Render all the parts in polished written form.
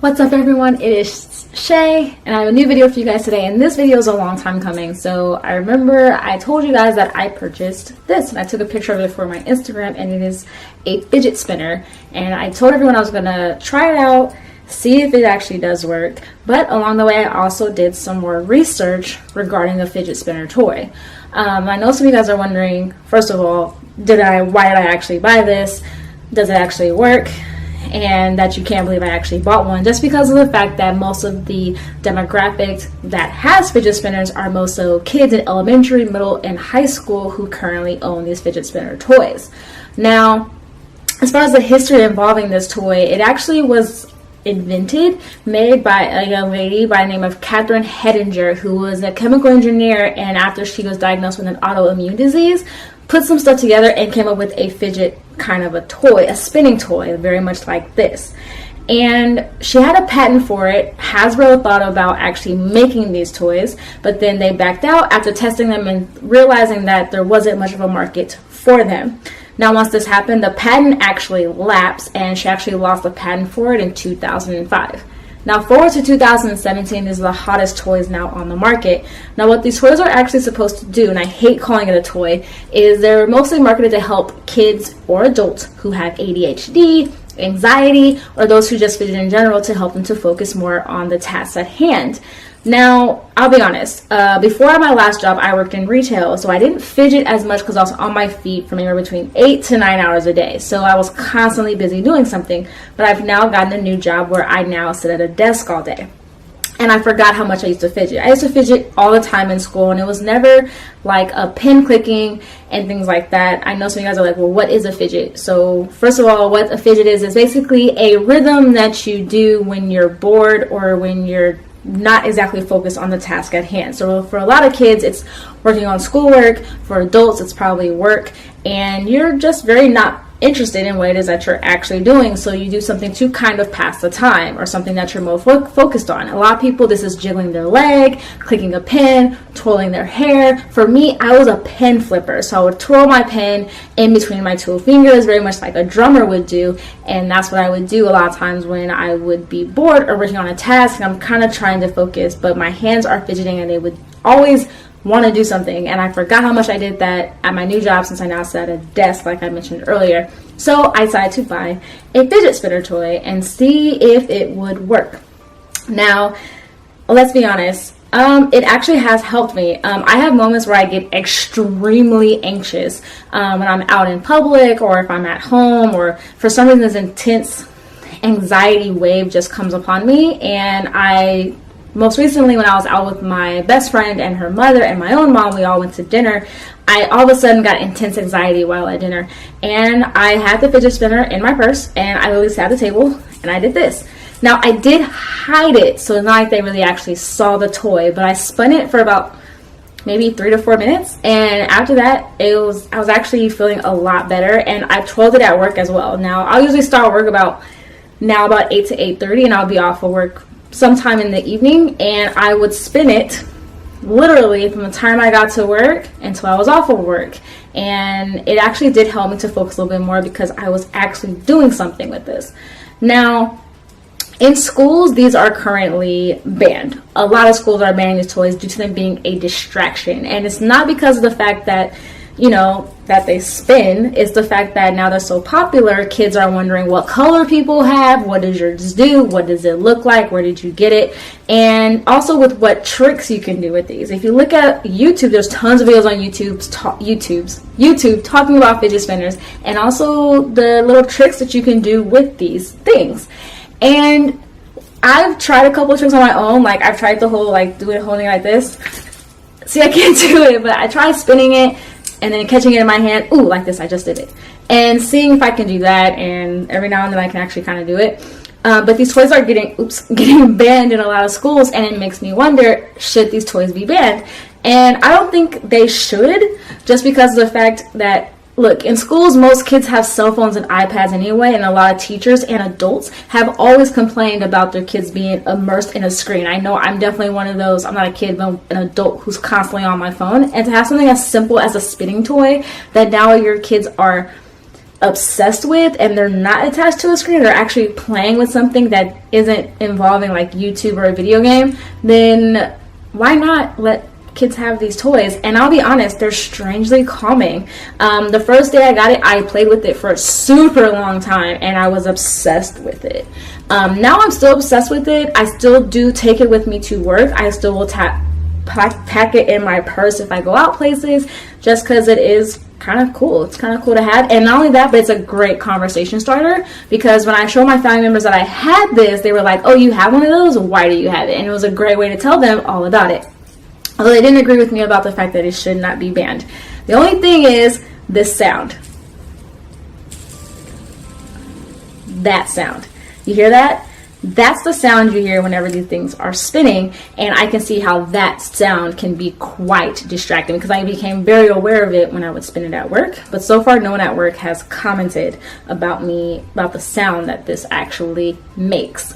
What's up everyone, it is Shay and I have a new video for you guys today, and this video is a long time coming. So I remember I told you guys that I purchased this and I took a picture of it for my Instagram, and it is a fidget spinner, and I told everyone I was gonna try it out, see if it actually does work. But along the way I also did some more research regarding the fidget spinner toy. I know some of you guys are wondering, first of all, why did I actually buy this? Does it actually work? And that you can't believe I actually bought one, just because of the fact that most of the demographic that has fidget spinners are most of kids in elementary, middle, and high school who currently own these fidget spinner toys. Now, as far as the history involving this toy, it actually was made by a young lady by the name of Catherine Hedinger, who was a chemical engineer, and after she was diagnosed with an autoimmune disease, put some stuff together and came up with a fidget kind of a toy, a spinning toy, very much like this. And she had a patent for it. Hasbro thought about actually making these toys, but then they backed out after testing them and realizing that there wasn't much of a market for them. Now, once this happened, the patent actually lapsed, and she actually lost the patent for it in 2005. Now, forward to 2017, these are the hottest toys now on the market. Now, what these toys are actually supposed to do, and I hate calling it a toy, is they're mostly marketed to help kids or adults who have ADHD, anxiety, or those who just fidget in general, to help them to focus more on the tasks at hand. Now, I'll be honest, before my last job, I worked in retail, so I didn't fidget as much because I was on my feet from anywhere between 8 to 9 hours a day. So I was constantly busy doing something, but I've now gotten a new job where I now sit at a desk all day. And I forgot how much I used to fidget. I used to fidget all the time in school, and it was never like a pin clicking and things like that. I know some of you guys are like, well, what is a fidget? So first of all, what a fidget is basically a rhythm that you do when you're bored or when you're not exactly focused on the task at hand. So for a lot of kids, it's working on schoolwork. For adults, it's probably work, and you're just very not interested in what it is that you're actually doing, so you do something to kind of pass the time, or something that you're more focused on. A lot of people, this is jiggling their leg, clicking a pen, twirling their hair. For me, I was a pen flipper, so I would twirl my pen in between my two fingers, very much like a drummer would do, and that's what I would do a lot of times when I would be bored or working on a task and I'm kind of trying to focus, but my hands are fidgeting and they would always want to do something, and I forgot how much I did that at my new job, since I now sit at a desk like I mentioned earlier. So I decided to buy a fidget spinner toy and see if it would work. Now, let's be honest, it actually has helped me. I have moments where I get extremely anxious when I'm out in public, or if I'm at home, or for some reason this intense anxiety wave just comes upon me. And most recently, when I was out with my best friend and her mother and my own mom, we all went to dinner. I all of a sudden got intense anxiety while at dinner, and I had the fidget spinner in my purse, and I literally sat at the table and I did this. Now, I did hide it, so it's not like they really actually saw the toy, but I spun it for about maybe 3 to 4 minutes, and after that, I was actually feeling a lot better, and I twirled it at work as well. Now, I'll usually start work about 8 to 8:30, and I'll be off of work sometime in the evening, and I would spin it literally from the time I got to work until I was off of work. And it actually did help me to focus a little bit more because I was actually doing something with this. Now, in schools, these are currently banned. A lot of schools are banning these toys due to them being a distraction. And it's not because of the fact that, that they spin. It's the fact that now they're so popular, kids are wondering what color people have, what does yours do, what does it look like, where did you get it, and also with what tricks you can do with these. If you look at YouTube, there's tons of videos on YouTube talking about fidget spinners, and also the little tricks that you can do with these things. And I've tried a couple of tricks on my own. Like, I've tried the whole, doing a whole thing like this. See, I can't do it, but I tried spinning it and then catching it in my hand. Ooh, like this, I just did it. And seeing if I can do that, and every now and then I can actually kind of do it. But these toys are getting banned in a lot of schools, and it makes me wonder, should these toys be banned? And I don't think they should, just because of the fact that, look, in schools, most kids have cell phones and iPads anyway, and a lot of teachers and adults have always complained about their kids being immersed in a screen. I know I'm definitely one of those. I'm not a kid, but an adult who's constantly on my phone. And to have something as simple as a spinning toy that now your kids are obsessed with and they're not attached to a screen, they're actually playing with something that isn't involving like YouTube or a video game, then why not let kids have these toys? And I'll be honest, they're strangely calming. The first day I got it, I played with it for a super long time and I was obsessed with it. Now I'm still obsessed with it. I still do take it with me to work. I still will pack it in my purse if I go out places, just because it is kind of cool. It's kind of cool to have. And not only that, but it's a great conversation starter, because when I show my family members that I had this, they were like, oh, you have one of those? Why do you have it? And it was a great way to tell them all about it. Although they didn't agree with me about the fact that it should not be banned. The only thing is this sound. That sound. You hear that? That's the sound you hear whenever these things are spinning, and I can see how that sound can be quite distracting, because I became very aware of it when I would spin it at work. But so far, no one at work has commented about the sound that this actually makes.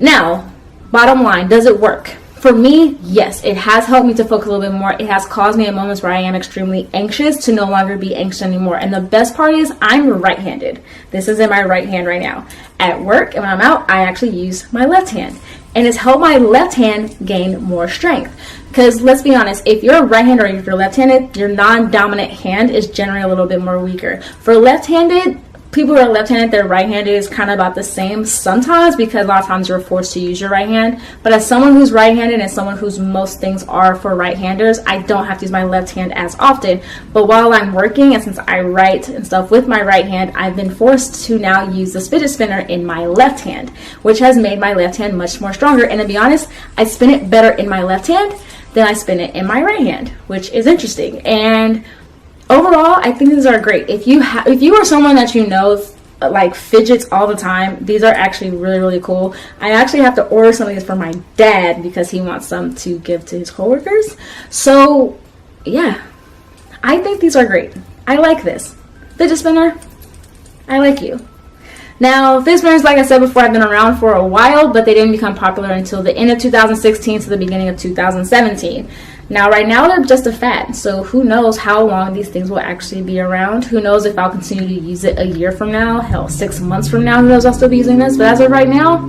Now, bottom line, does it work? For me, yes, it has helped me to focus a little bit more. It has caused me in moments where I am extremely anxious to no longer be anxious anymore. And the best part is I'm right-handed. This is in my right hand right now. At work and when I'm out, I actually use my left hand. And it's helped my left hand gain more strength. Because let's be honest, if you're right-handed or if you're left-handed, your non-dominant hand is generally a little bit more weaker. For left-handed, people who are left-handed, their right-handed is kind of about the same sometimes, because a lot of times you're forced to use your right hand. But as someone who's right-handed and someone whose most things are for right-handers, I don't have to use my left hand as often. But while I'm working, and since I write and stuff with my right hand, I've been forced to now use this fidget spinner in my left hand, which has made my left hand much more stronger. And to be honest, I spin it better in my left hand than I spin it in my right hand, which is interesting. And overall, I think these are great. If you are someone that you know like fidgets all the time, these are actually really, really cool. I actually have to order some of these for my dad because he wants some to give to his coworkers. So yeah, I think these are great. I like this. Fidget spinner, I like you. Now, fidget spinners, like I said before, have been around for a while, but they didn't become popular until the end of 2016 to the beginning of 2017. Now, right now, they're just a fad, so who knows how long these things will actually be around. Who knows if I'll continue to use it a year from now, hell, 6 months from now, who knows, I'll still be using this. But as of right now,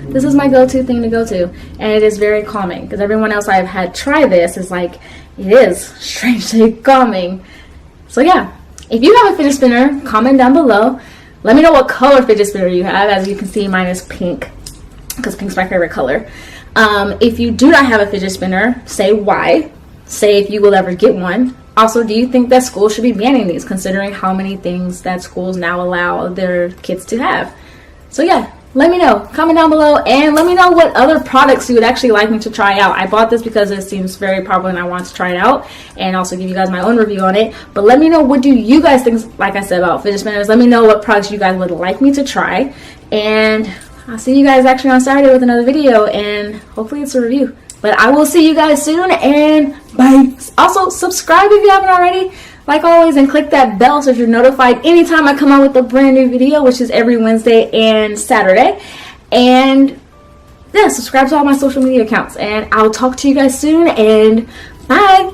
this is my go-to thing to go to, and it is very calming, because everyone else I've had try this is like, it is strangely calming. So yeah, if you have a fidget spinner, comment down below. Let me know what color fidget spinner you have. As you can see, mine is pink, because pink's my favorite color. If you do not have a fidget spinner, say why. Say if you will ever get one. Also, do you think that schools should be banning these, considering how many things that schools now allow their kids to have? So yeah, let me know. Comment down below, and let me know what other products you would actually like me to try out. I bought this because it seems very popular and I want to try it out, and also give you guys my own review on it. But let me know, what do you guys think, like I said, about fidget spinners. Let me know what products you guys would like me to try, and I'll see you guys actually on Saturday with another video, and hopefully it's a review. But I will see you guys soon, and bye. Also, subscribe if you haven't already, like always, and click that bell so you're notified anytime I come out with a brand new video, which is every Wednesday and Saturday. And yeah, subscribe to all my social media accounts, and I'll talk to you guys soon, and bye.